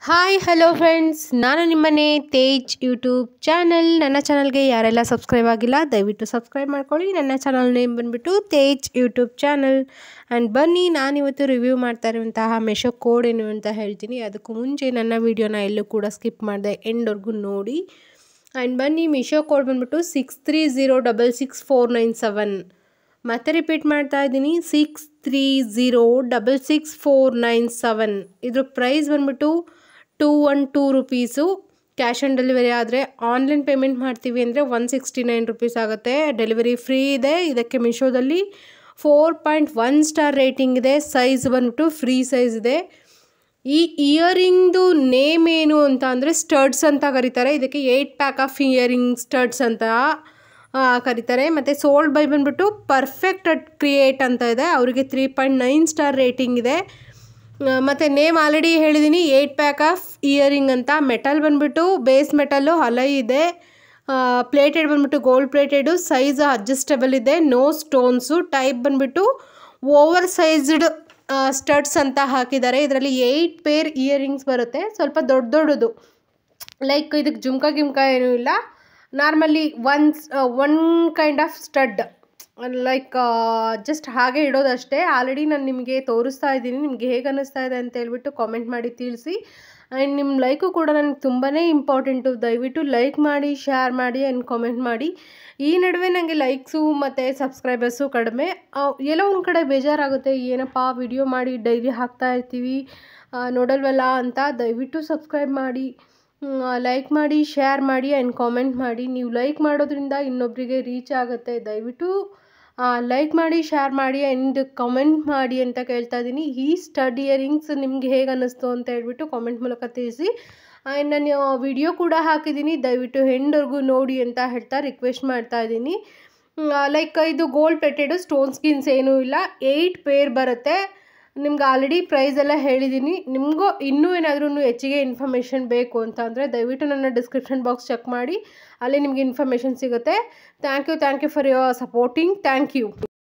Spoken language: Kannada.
ಹಾಯ್ ಹಲೋ ಫ್ರೆಂಡ್ಸ್, ನಾನು ನಿಮ್ಮನೆ ತೇಜ್ ಯೂಟ್ಯೂಬ್ ಚಾನಲ್. ನನ್ನ ಚಾನಲ್ಗೆ ಯಾರೆಲ್ಲ ಸಬ್ಸ್ಕ್ರೈಬ್ ಆಗಿಲ್ಲ ದಯವಿಟ್ಟು ಸಬ್ಸ್ಕ್ರೈಬ್ ಮಾಡ್ಕೊಳ್ಳಿ. ನನ್ನ ಚಾನಲ್ ನೇಮ್ ಬಂದುಬಿಟ್ಟು ತೇಜ್ ಯೂಟ್ಯೂಬ್ ಚಾನಲ್. ಆ್ಯಂಡ್ ಬನ್ನಿ, ನಾನಿವತ್ತು ರಿವ್ಯೂ ಮಾಡ್ತಾ ಇರುವಂತಹ ಮೆಶೋ ಕೋಡ್ ಏನು ಅಂತ ಹೇಳ್ತೀನಿ. ಅದಕ್ಕೂ ಮುಂಚೆ ನನ್ನ ವೀಡಿಯೋನ ಎಲ್ಲೂ ಕೂಡ ಸ್ಕಿಪ್ ಮಾಡಿದೆ, ಎಂಡ್ವರೆಗೂ ನೋಡಿ. ಆ್ಯಂಡ್ ಬನ್ನಿ, ಮೆಶೋ ಕೋಡ್ ಬಂದುಬಿಟ್ಟು 63066497. ಮತ್ತೆ ರಿಪೀಟ್ ಮಾಡ್ತಾ ಇದ್ದೀನಿ, 63066497. ಇದ್ರ ಪ್ರೈಸ್ ಬಂದುಬಿಟ್ಟು 212 ರೂಪೀಸು. ಕ್ಯಾಶ್ ಆನ್ ಡೆಲಿವರಿ ಆದರೆ, ಆನ್ಲೈನ್ ಪೇಮೆಂಟ್ ಮಾಡ್ತೀವಿ ಅಂದರೆ 169 ರೂಪೀಸ್ ಆಗುತ್ತೆ. ಡೆಲಿವರಿ ಫ್ರೀ ಇದೆ. ಇದಕ್ಕೆ ಮಿಶೋದಲ್ಲಿ 4.1 ಸ್ಟಾರ್ ರೇಟಿಂಗ್ ಇದೆ. ಸೈಜ್ ಬಂದುಬಿಟ್ಟು ಫ್ರೀ ಸೈಜ್ ಇದೆ. ಈ ಇಯರಿಂಗ್ದು ನೇಮ್ ಏನು ಅಂತ ಅಂದರೆ ಸ್ಟಡ್ಸ್ ಅಂತ ಕರೀತಾರೆ. ಇದಕ್ಕೆ 8 ಪ್ಯಾಕ್ ಆಫ್ ಇಯರಿಂಗ್ ಸ್ಟಡ್ಸ್ ಅಂತ ಕರೀತಾರೆ. ಮತ್ತು ಸೋಲ್ಡ್ ಬೈ ಬಂದುಬಿಟ್ಟು ಪರ್ಫೆಕ್ಟ್ ಅಟ್ ಕ್ರಿಯೇಟ್ ಅಂತ ಇದೆ. ಅವರಿಗೆ 3.9 ಸ್ಟಾರ್ ರೇಟಿಂಗ್ ಇದೆ. ಮತ್ತು ನೇಮ್ ಆಲ್ರೆಡಿ ಹೇಳಿದ್ದೀನಿ, 8 ಪ್ಯಾಕ್ ಆಫ್ ಇಯರಿಂಗ್ ಅಂತ. ಮೆಟಲ್ ಬಂದುಬಿಟ್ಟು ಬೇಸ್ ಮೆಟಲ್ಲು ಅಲೈ ಇದೆ. ಪ್ಲೇಟೆಡ್ ಬಂದುಬಿಟ್ಟು ಗೋಲ್ಡ್ ಪ್ಲೇಟೆಡು. ಸೈಜ್ ಅಡ್ಜಸ್ಟಬಲ್ ಇದೆ, ನೋ ಸ್ಟೋನ್ಸು. ಟೈಪ್ ಬಂದುಬಿಟ್ಟು ಓವರ್ ಸೈಜ್ಡ್ ಸ್ಟಡ್ಸ್ ಅಂತ ಹಾಕಿದ್ದಾರೆ. ಇದರಲ್ಲಿ 8 ಪೇರ್ ಇಯರಿಂಗ್ಸ್ ಬರುತ್ತೆ. ಸ್ವಲ್ಪ ದೊಡ್ಡದು, ಲೈಕ್ ಇದಕ್ಕೆ ಜುಮ್ಕಾ ಏನೂ ಇಲ್ಲ. Normally one kind of stud, like just ಹಾಗೆ ಇಡೋದಷ್ಟೇ. ಆಲ್ರೆಡಿ ನಾನು ನಿಮಗೆ ತೋರಿಸ್ತಾ ಇದ್ದೀನಿ. ನಿಮಗೆ ಹೇಗೆ ಅನ್ನಿಸ್ತಾ ಇದೆ ಅಂತ ಹೇಳ್ಬಿಟ್ಟು ಕಾಮೆಂಟ್ ಮಾಡಿ ತಿಳಿಸಿ. ಆ್ಯಂಡ್ ನಿಮ್ಮ ಲೈಕು ಕೂಡ ನನಗೆ ತುಂಬಾ ಇಂಪಾರ್ಟೆಂಟು. ದಯವಿಟ್ಟು ಲೈಕ್ ಮಾಡಿ, ಶೇರ್ ಮಾಡಿ ಆ್ಯಂಡ್ ಕಾಮೆಂಟ್ ಮಾಡಿ. ಈ ನಡುವೆ ನನಗೆ ಲೈಕ್ಸು ಮತ್ತು ಸಬ್ಸ್ಕ್ರೈಬರ್ಸು ಕಡಿಮೆ. ಎಲ್ಲೋ ಒಂದು ಕಡೆ ಬೇಜಾರಾಗುತ್ತೆ, ಏನಪ್ಪ ವಿಡಿಯೋ ಮಾಡಿ ಡೈಲಿ ಹಾಕ್ತಾ ಇರ್ತೀವಿ ನೋಡಲ್ವಲ್ಲ ಅಂತ. ದಯವಿಟ್ಟು ಸಬ್ಸ್ಕ್ರೈಬ್ ಮಾಡಿ, ಲೈಕ್ ಮಾಡಿ, ಶೇರ್ ಮಾಡಿ ಆ್ಯಂಡ್ ಕಾಮೆಂಟ್ ಮಾಡಿ. ನೀವು ಲೈಕ್ ಮಾಡೋದ್ರಿಂದ ಇನ್ನೊಬ್ಬರಿಗೆ ರೀಚ್ ಆಗುತ್ತೆ. ದಯವಿಟ್ಟು ಲೈಕ್ ಮಾಡಿ, ಶೇರ್ ಮಾಡಿ ಆ್ಯಂಡ್ ಕಮೆಂಟ್ ಮಾಡಿ ಅಂತ ಕೇಳ್ತಾ ಇದ್ದೀನಿ. ಈ ಸ್ಟಡ್ ಇಯರಿಂಗ್ಸ್ ನಿಮ್ಗೆ ಹೇಗೆ ಅನ್ನಿಸ್ತು ಅಂತ ಹೇಳ್ಬಿಟ್ಟು ಕಾಮೆಂಟ್ ಮೂಲಕ ತಿಳಿಸಿ. ಆ್ಯಂಡ್ ನಾನು ವಿಡಿಯೋ ಕೂಡ ಹಾಕಿದ್ದೀನಿ, ದಯವಿಟ್ಟು ಎಂಡ್ವರೆಗೂ ನೋಡಿ ಅಂತ ಹೇಳ್ತಾ ರಿಕ್ವೆಸ್ಟ್ ಮಾಡ್ತಾ ಇದ್ದೀನಿ. ಲೈಕ್ ಇದು ಗೋಲ್ಡ್ ಪ್ಲೇಟೆಡು, ಸ್ಟೋನ್ ಸ್ಕಿನ್ಸ್ ಏನೂ ಇಲ್ಲ. 8 ಪೇರ್ ಬರುತ್ತೆ. ನಿಮ್ಗೆ ಆಲ್ರೆಡಿ ಪ್ರೈಸ್ ಎಲ್ಲ ಹೇಳಿದ್ದೀನಿ. ನಿಮಗೂ ಇನ್ನೂ ಏನಾದರೂ ಹೆಚ್ಚಿಗೆ ಇನ್ಫಾರ್ಮೇಷನ್ ಬೇಕು ಅಂತ ಅಂದರೆ ದಯವಿಟ್ಟು ನನ್ನ ಡಿಸ್ಕ್ರಿಪ್ಷನ್ ಬಾಕ್ಸ್ ಚೆಕ್ ಮಾಡಿ, ಅಲ್ಲಿ ನಿಮಗೆ ಇನ್ಫಾರ್ಮೇಷನ್ ಸಿಗುತ್ತೆ. Thank you for your supporting. Thank you.